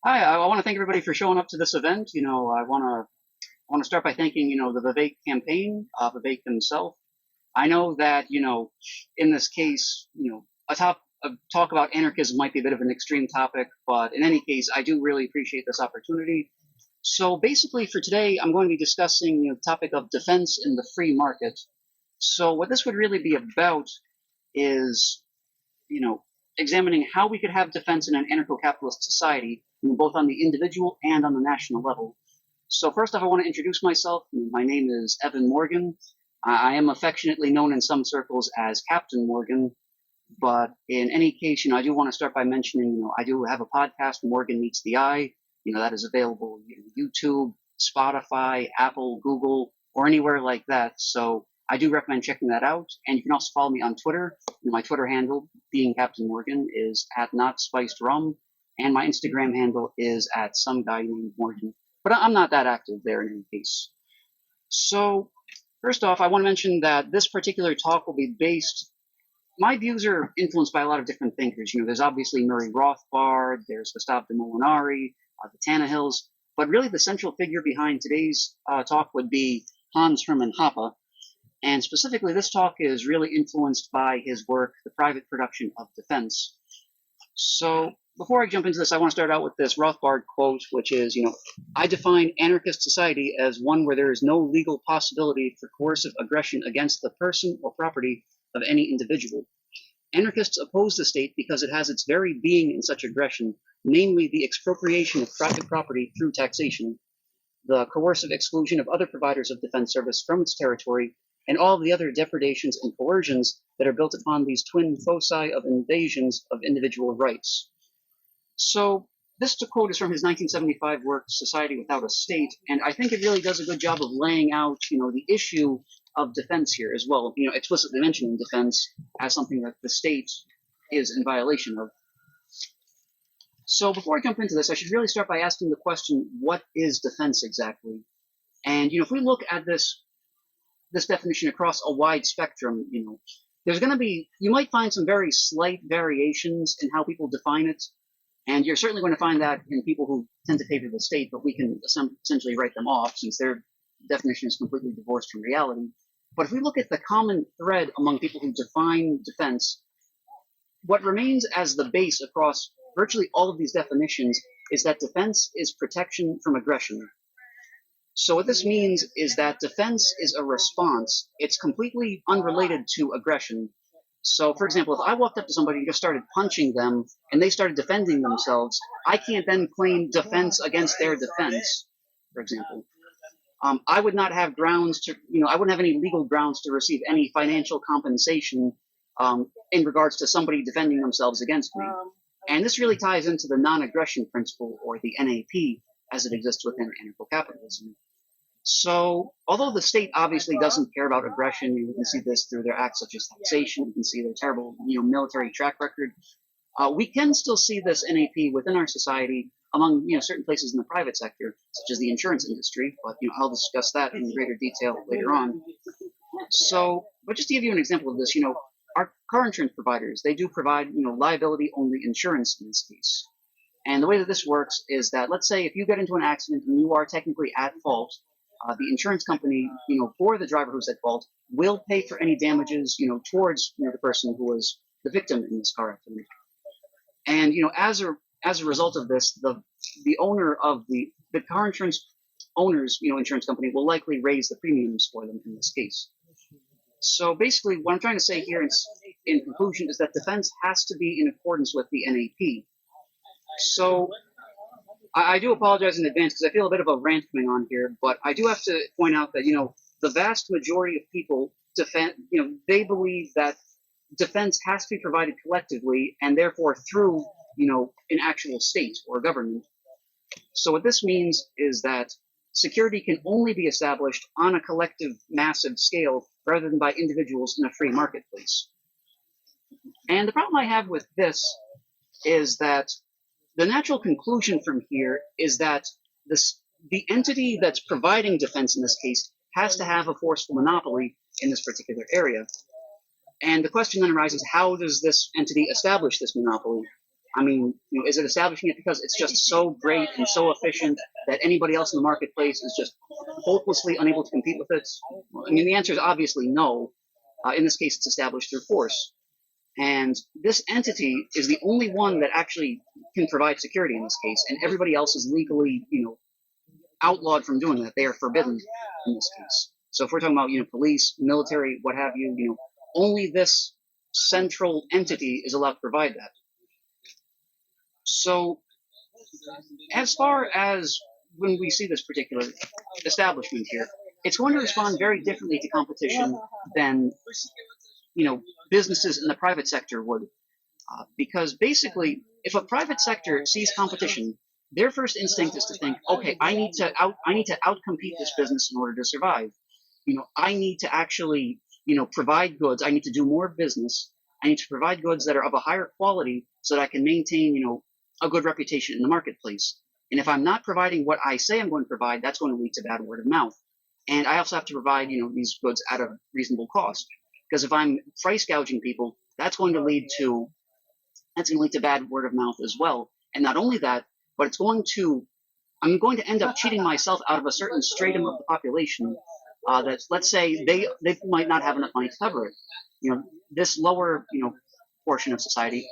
Hi, I want to thank everybody for showing up to this event. I want to start by thanking, the Vivek campaign, Vivek himself. I know that, in this case, a talk about anarchism might be a bit of an extreme topic, but in any case, I do really appreciate this opportunity. So basically for today, I'm going to be discussing, the topic of defense in the free market. So what this would really be about is, you know, examining how we could have defense in an anarcho-capitalist society, both on the individual and on the national level. So first off, I want to introduce myself. My name is Evan Morgan. I am affectionately known in some circles as Captain Morgan, but in any case, I do want to start by mentioning, I do have a podcast, Morgan Meets the Eye. That is available YouTube, Spotify, Apple, Google, or anywhere like that. So I do recommend checking that out. And you can also follow me on Twitter. My Twitter handle, being Captain Morgan, is at Not Spiced Rum, and my Instagram handle is at some guy named Morgan. But I'm not that active there in any case. So first off, I want to mention that this particular talk will be based. My views are influenced by a lot of different thinkers. There's obviously Murray Rothbard, there's Gustav de Molinari, the Tannehills, but really the central figure behind today's talk would be Hans Hermann Hoppe. And specifically, this talk is really influenced by his work, The Private Production of Defense. So before I jump into this, I want to start out with this Rothbard quote, which is, I define anarchist society as one where there is no legal possibility for coercive aggression against the person or property of any individual. Anarchists oppose the state because it has its very being in such aggression, namely the expropriation of private property through taxation, the coercive exclusion of other providers of defense service from its territory, and all the other depredations and coercions that are built upon these twin foci of invasions of individual rights. So this quote is from his 1975 work, Society Without a State, and I think it really does a good job of laying out, the issue of defense here as well, explicitly mentioning defense as something that the state is in violation of. So before I jump into this, I should really start by asking the question, what is defense exactly? And, if we look at this definition across a wide spectrum, there's going to be, you might find some very slight variations in how people define it. And you're certainly going to find that in people who tend to favor the state, but we can essentially write them off since their definition is completely divorced from reality. But if we look at the common thread among people who define defense, what remains as the base across virtually all of these definitions is that defense is protection from aggression. So what this means is that defense is a response. It's completely unrelated to aggression. So, for example, if I walked up to somebody and just started punching them and they started defending themselves, I can't then claim defense against their defense, for example. I would not have grounds to, I wouldn't have any legal grounds to receive any financial compensation in regards to somebody defending themselves against me. And this really ties into the non-aggression principle, or the NAP, as it exists within anarcho-capitalism. So, although the state obviously doesn't care about aggression, you can see this through their acts such as taxation, you can see their terrible, military track record, we can still see this NAP within our society among, certain places in the private sector, such as the insurance industry, but, I'll discuss that in greater detail later on. So, but just to give you an example of this, our car insurance providers, they do provide, liability-only insurance in this case. And the way that this works is that, let's say if you get into an accident and you are technically at fault, the insurance company, for the driver who's at fault, will pay for any damages, towards, the person who was the victim in this car accident. And, as a result of this, the owner of the car insurance owner's, insurance company will likely raise the premiums for them in this case. So basically, what I'm trying to say here in conclusion is that defense has to be in accordance with the NAP. So I do apologize in advance because I feel a bit of a rant coming on here, but I do have to point out that, the vast majority of people they believe that defense has to be provided collectively and therefore through, an actual state or government. So what this means is that security can only be established on a collective, massive scale rather than by individuals in a free marketplace. And the problem I have with this is that the natural conclusion from here is that the entity that's providing defense in this case has to have a forceful monopoly in this particular area. And the question then arises, how does this entity establish this monopoly? I mean, is it establishing it because it's just so great and so efficient that anybody else in the marketplace is just hopelessly unable to compete with it? I mean, the answer is obviously no. In this case, it's established through force. And this entity is the only one that actually can provide security in this case, and everybody else is legally, outlawed from doing that. They are forbidden in this case. So if we're talking about, police, military, what have you, only this central entity is allowed to provide that. So as far as when we see this particular establishment here, it's going to respond very differently to competition than, businesses in the private sector would. Because basically, if a private sector sees competition, their first instinct is to think, okay, I need to outcompete this business in order to survive. I need to actually, provide goods. I need to do more business. I need to provide goods that are of a higher quality so that I can maintain, a good reputation in the marketplace. And if I'm not providing what I say I'm going to provide, that's going to lead to bad word of mouth. And I also have to provide, these goods at a reasonable cost. Because if I'm price gouging people, that's going to lead to bad word of mouth as well. And not only that, but I'm going to end up cheating myself out of a certain stratum of the population that, let's say, they might not have enough money to cover it. This lower, portion of society,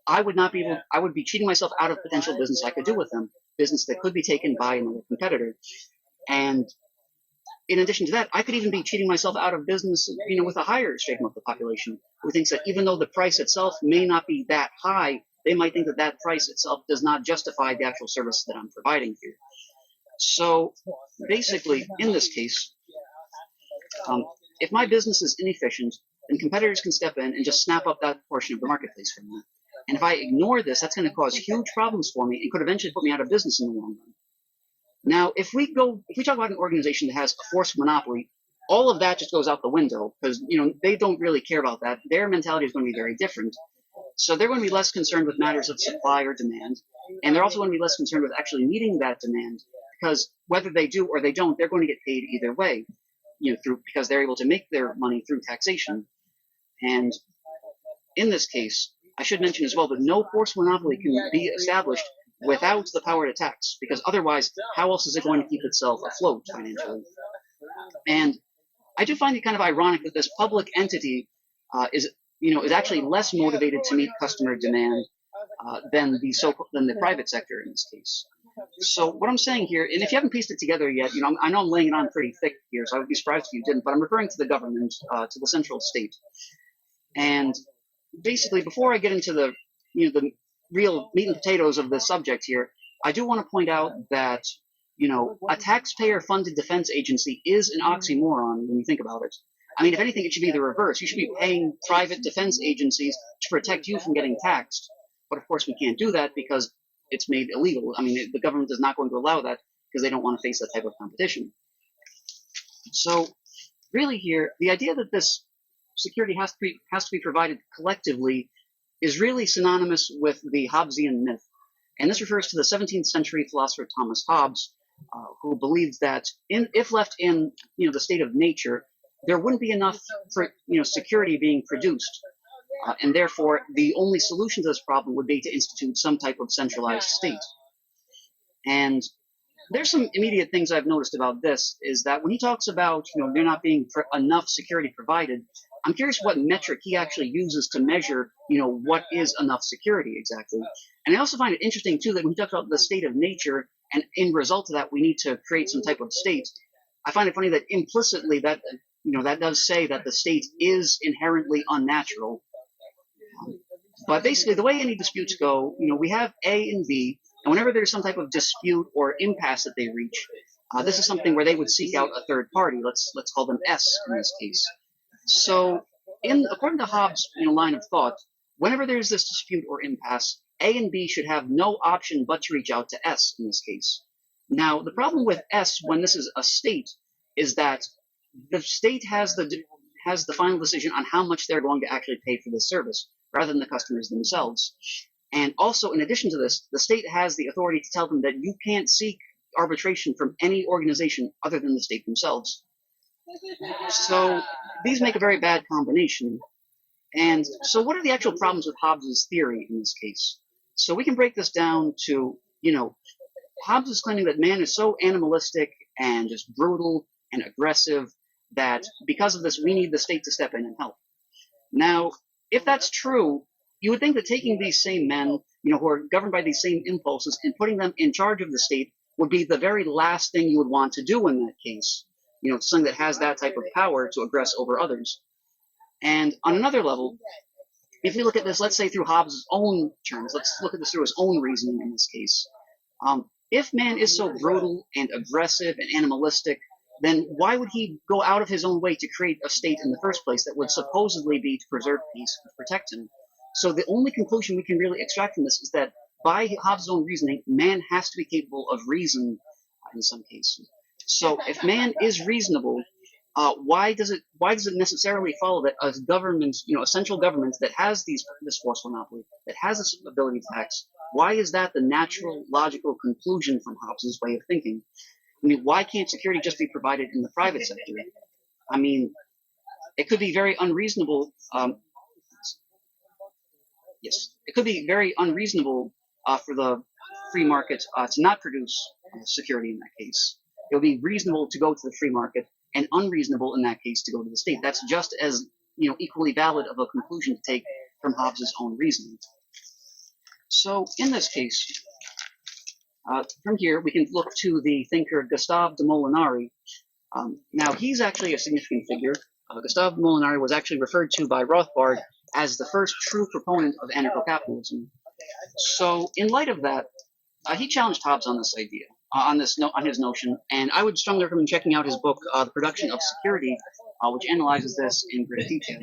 I would be cheating myself out of potential business I could do with them, business that could be taken by another competitor. And in addition to that, I could even be cheating myself out of business, with a higher stratum of the population who thinks that even though the price itself may not be that high, they might think that that price itself does not justify the actual service that I'm providing here. So basically, in this case, if my business is inefficient, then competitors can step in and just snap up that portion of the marketplace from me. And if I ignore this, that's going to cause huge problems for me and could eventually put me out of business in the long run. Now, if we talk about an organization that has a forced monopoly, all of that just goes out the window because, they don't really care about that. Their mentality is going to be very different. So they're going to be less concerned with matters of supply or demand. And they're also going to be less concerned with actually meeting that demand because whether they do or they don't, they're going to get paid either way, because they're able to make their money through taxation. And in this case, I should mention as well that no forced monopoly can be established without the power to tax, because otherwise, how else is it going to keep itself afloat financially? And I do find it kind of ironic that this public entity is actually less motivated to meet customer demand than the private sector in this case. So what I'm saying here, and if you haven't pieced it together yet, I know I'm laying it on pretty thick here, so I would be surprised if you didn't, but I'm referring to the government, to the central state. And basically, before I get into the real meat and potatoes of the subject here, I do want to point out that, a taxpayer-funded defense agency is an oxymoron when you think about it. I mean, if anything, it should be the reverse. You should be paying private defense agencies to protect you from getting taxed. But of course, we can't do that because it's made illegal. I mean, the government is not going to allow that because they don't want to face that type of competition. So really here, the idea that this security has to be provided collectively is really synonymous with the Hobbesian myth. And this refers to the 17th century philosopher Thomas Hobbes, who believed that if left in the state of nature, there wouldn't be enough for security being produced. And therefore, the only solution to this problem would be to institute some type of centralized state. And there's some immediate things I've noticed about this is that when he talks about, there not being enough security provided, I'm curious what metric he actually uses to measure, what is enough security exactly. And I also find it interesting, too, that when he talks about the state of nature, and in result of that, we need to create some type of state, I find it funny that implicitly that, that does say that the state is inherently unnatural. But basically, the way any disputes go, we have A and B, and whenever there's some type of dispute or impasse that they reach, this is something where they would seek out a third party. Let's call them S in this case. So, according to Hobbes' line of thought, whenever there's this dispute or impasse, A and B should have no option but to reach out to S in this case. Now, the problem with S when this is a state is that the state has the final decision on how much they're going to actually pay for this service, rather than the customers themselves. And also, in addition to this, the state has the authority to tell them that you can't seek arbitration from any organization other than the state themselves. So these make a very bad combination. And so what are the actual problems with Hobbes' theory in this case? So we can break this down to, Hobbes is claiming that man is so animalistic and just brutal and aggressive that because of this, we need the state to step in and help. Now, if that's true, you would think that taking these same men, who are governed by these same impulses and putting them in charge of the state would be the very last thing you would want to do in that case. Something that has that type of power to aggress over others. And on another level, if we look at this, let's say through Hobbes' own terms, let's look at this through his own reasoning in this case. If man is so brutal and aggressive and animalistic, then why would he go out of his own way to create a state in the first place that would supposedly be to preserve peace and protect him? So the only conclusion we can really extract from this is that by Hobbes' own reasoning, man has to be capable of reason in some cases. So if man is reasonable, why does it necessarily follow that a government, a central government that has this force monopoly, that has this ability to tax, why is that the natural, logical conclusion from Hobbes' way of thinking? I mean, why can't security just be provided in the private sector? I mean, it could be very unreasonable. Yes, it could be very unreasonable for the free market to not produce security in that case. It would be reasonable to go to the free market and unreasonable in that case to go to the state. That's just as equally valid of a conclusion to take from Hobbes' own reasoning. So in this case, from here we can look to the thinker Gustav de Molinari. Now he's actually a significant figure. Gustav de Molinari was actually referred to by Rothbard as the first true proponent of anarcho-capitalism. So in light of that, he challenged Hobbes on this idea, on his notion, and I would strongly recommend checking out his book, The Production of Security, which analyzes this in great detail.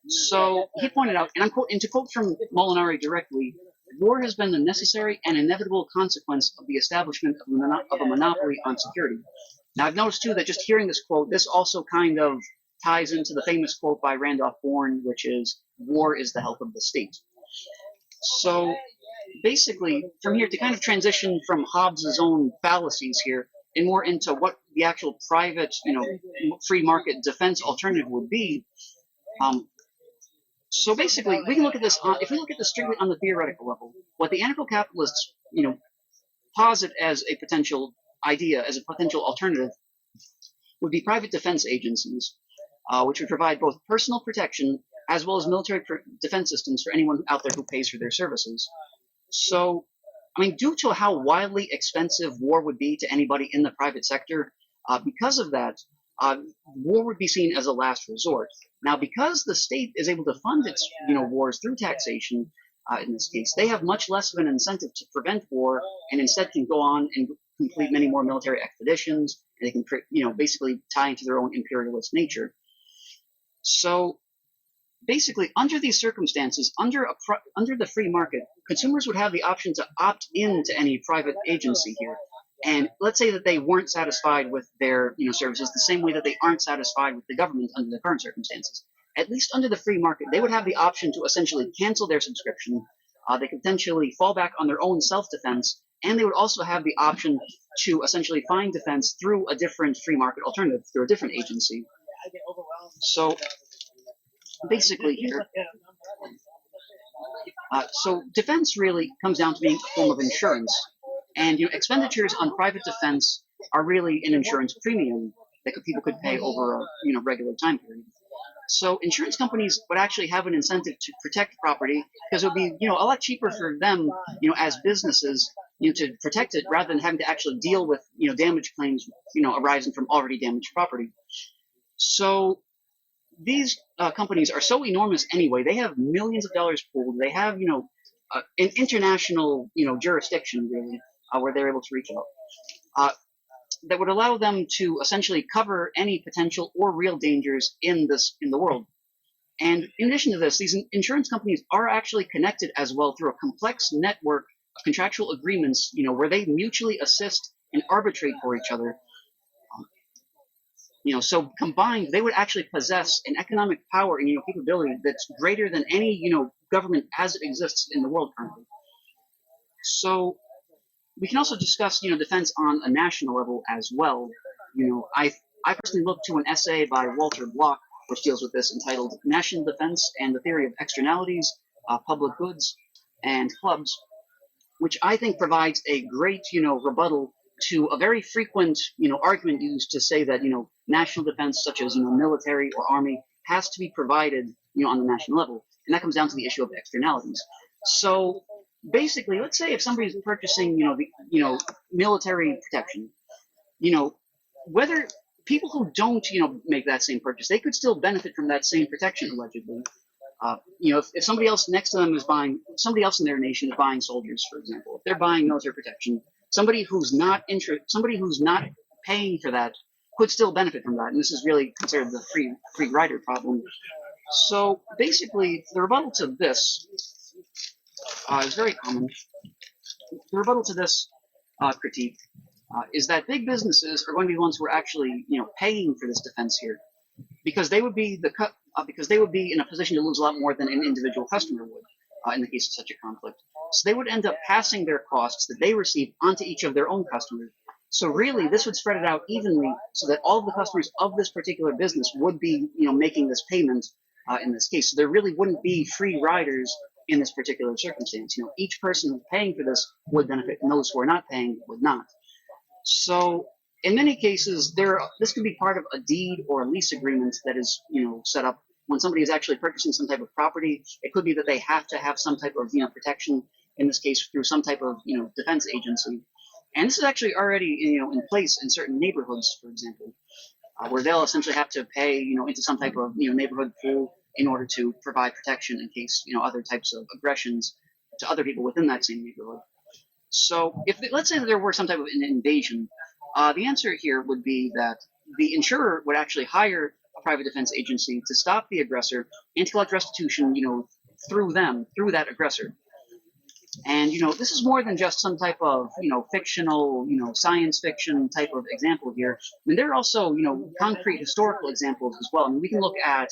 So he pointed out, and to quote from Molinari directly, war has been the necessary and inevitable consequence of the establishment of a monopoly on security. Now I've noticed too that just hearing this quote, this also kind of ties into the famous quote by Randolph Bourne, which is, "War is the health of the state." So basically, from here, to kind of transition from Hobbes' own fallacies here and more into what the actual private, free market defense alternative would be. So basically, we can look at this if we look at this strictly on the theoretical level, what the anarcho-capitalists, posit as a potential idea, as a potential alternative, would be private defense agencies, which would provide both personal protection as well as military defense systems for anyone out there who pays for their services. So, I mean, due to how wildly expensive war would be to anybody in the private sector, because of that, war would be seen as a last resort. Now, because the state is able to fund its, wars through taxation, in this case, they have much less of an incentive to prevent war, and instead can go on and complete many more military expeditions, and they can, basically tie into their own imperialist nature. So, basically, under these circumstances, under the free market, consumers would have the option to opt into any private agency here. And let's say that they weren't satisfied with their services the same way that they aren't satisfied with the government under the current circumstances. At least under the free market, they would have the option to essentially cancel their subscription. They could potentially fall back on their own self-defense, and they would also have the option to essentially find defense through a different free market alternative, through a different agency. So basically here, so defense really comes down to being a form of insurance. And expenditures on private defense are really an insurance premium that people could pay over a regular time period. So insurance companies would actually have an incentive to protect property because it would be a lot cheaper for them as businesses to protect it rather than having to actually deal with damage claims arising from already damaged property. So these companies are so enormous anyway. They have millions of dollars pooled. They have an international jurisdiction really. Where they're able to reach out, that would allow them to essentially cover any potential or real dangers in the world. And in addition to this, these insurance companies are actually connected as well through a complex network of contractual agreements, where they mutually assist and arbitrate for each other. So combined, they would actually possess an economic power and capability that's greater than any government as it exists in the world currently. So we can also discuss, defense on a national level as well. I personally looked to an essay by Walter Block, which deals with this, entitled "National Defense and the Theory of Externalities, Public Goods, and Clubs." which I think provides a great, rebuttal to a very frequent, argument used to say that, national defense, such as, military or army, has to be provided, on the national level. And that comes down to the issue of externalities. So basically, let's say if somebody's purchasing, military protection, whether people who don't, make that same purchase, they could still benefit from that same protection, allegedly. If somebody else next to them is buying, somebody else in their nation is buying soldiers, for example, if they're buying military protection, somebody who's not paying for that could still benefit from that. And this is really considered the free rider problem. So basically, the rebuttal to this is very common. The rebuttal to this critique is that big businesses are going to be the ones who are actually, paying for this defense here, because they would be in a position to lose a lot more than an individual customer would in the case of such a conflict. So they would end up passing their costs that they receive onto each of their own customers. So really, this would spread it out evenly so that all of the customers of this particular business would be, making this payment in this case. So there really wouldn't be free riders in this particular circumstance. Each person who's paying for this would benefit, and those who are not paying would not. So in many cases, this could be part of a deed or a lease agreement that is, set up when somebody is actually purchasing some type of property. It could be that they have to have some type of, protection, in this case through some type of, defense agency. And this is actually already, in place in certain neighborhoods, for example, where they'll essentially have to pay, into some type of, neighborhood pool in order to provide protection in case, other types of aggressions to other people within that same neighborhood. So let's say that there were some type of an invasion, the answer here would be that the insurer would actually hire a private defense agency to stop the aggressor and to collect restitution, through that aggressor. And, this is more than just some type of, fictional, science fiction type of example here. I mean, there are also, concrete historical examples as well. I mean, we can look at,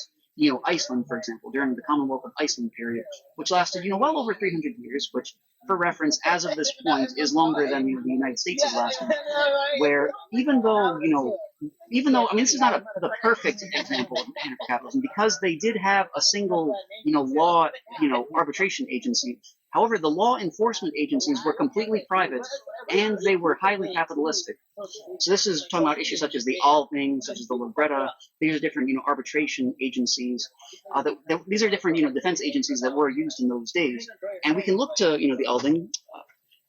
Iceland, for example, during the Commonwealth of Iceland period, which lasted, well over 300 years, which, for reference, as of this point, is longer than, the United States has lasted, where even though, I mean, this is not the perfect example of anarcho-capitalism, because they did have a single, law, arbitration agency. However, the law enforcement agencies were completely private, and they were highly capitalistic. So this is talking about issues such as the Althing, such as the Libretta. These are different, arbitration agencies. These are different, defense agencies that were used in those days. And we can look to, the Althing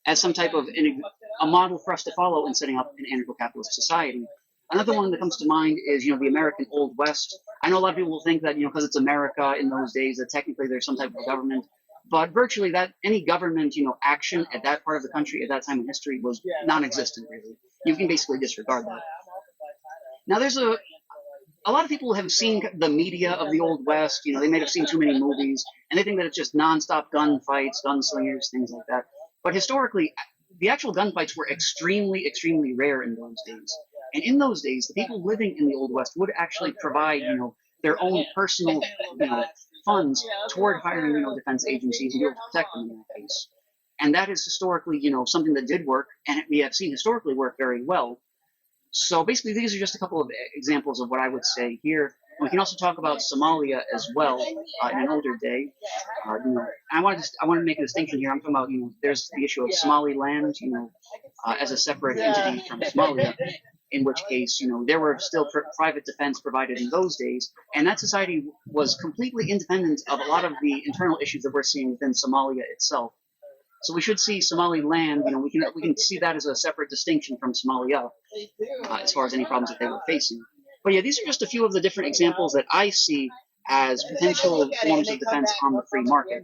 as some type of a model for us to follow in setting up an anarcho-capitalist society. Another one that comes to mind is, the American Old West. I know a lot of people will think that, because it's America in those days, that technically there's some type of government. But virtually any government, action at that part of the country at that time in history was non-existent, really. You can basically disregard that. Now, there's a lot of people have seen the media of the Old West. They may have seen too many movies, and they think that it's just nonstop gunfights, gunslingers, things like that. But historically, the actual gunfights were extremely, extremely rare in those days. And in those days, the people living in the Old West would actually provide, their own personal, funds toward hiring, defense agencies to be able to protect them in that case. And that is historically, something that did work, and we have seen historically work very well. So basically, these are just a couple of examples of what I would say here. We can also talk about Somalia as well in an older day. I want to make a distinction here. I'm talking about, there's the issue of Somaliland, as a separate entity from Somalia. In which case, there were still private defense provided in those days, and that society was completely independent of a lot of the internal issues that we're seeing within Somalia itself. So we should see Somaliland, we can see that as a separate distinction from Somalia, as far as any problems that they were facing. But yeah, these are just a few of the different examples that I see as potential forms of defense on the free market.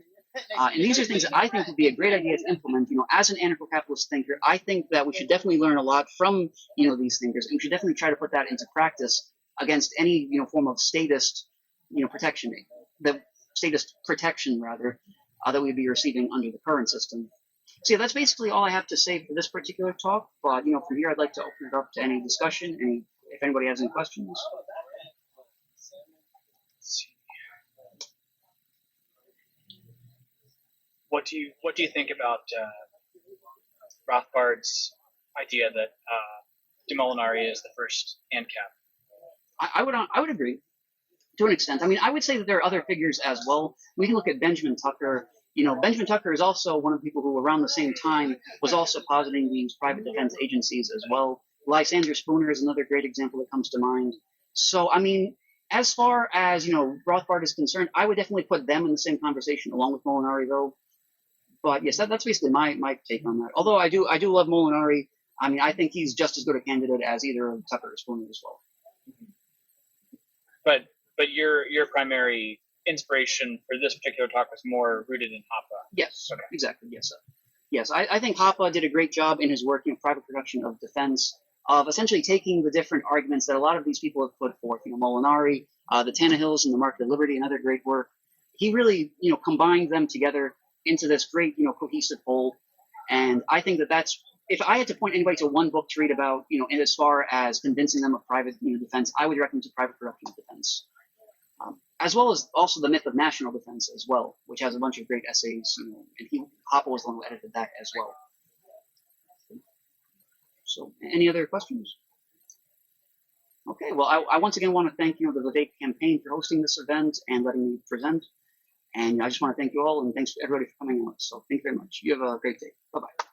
And these are things that I think would be a great idea to implement. As an anarcho-capitalist thinker, I think that we should definitely learn a lot from, these thinkers, and we should definitely try to put that into practice against any, form of statist, protection, the statist protection rather, that we'd be receiving under the current system. So yeah, that's basically all I have to say for this particular talk. But from here, I'd like to open it up to any discussion, if anybody has any questions. What do you think about Rothbard's idea that de Molinari is the first ANCAP? I would agree to an extent. I mean, I would say that there are other figures as well. We can look at Benjamin Tucker. Benjamin Tucker is also one of the people who, around the same time, was also positing these private defense agencies as well. Lysander Spooner is another great example that comes to mind. So, I mean, as far as, Rothbard is concerned, I would definitely put them in the same conversation along with Molinari, though. But yes, that's basically my take on that. Although I do love Molinari. I mean, I think he's just as good a candidate as either Tucker or Spooner as well. But your primary inspiration for this particular talk was more rooted in Hoppe. Yes, okay. Exactly. Yes, yes. I think Hoppe did a great job in his work in private production of defense, of essentially taking the different arguments that a lot of these people have put forth. Molinari, the Tannehills, and the Market of Liberty, and other great work. He really, combined them together into this great, cohesive whole. And I think that's, if I had to point anybody to one book to read about, in as far as convincing them of private, defense, I would recommend to Private Production of Defense. As well as also The Myth of National Defense as well, which has a bunch of great essays, and Hoppe was the one who edited that as well. So, any other questions? Okay, well, I once again want to thank, the Vivek campaign for hosting this event and letting me present. And I just want to thank you all, and thanks to everybody for coming out. So thank you very much. You have a great day. Bye-bye.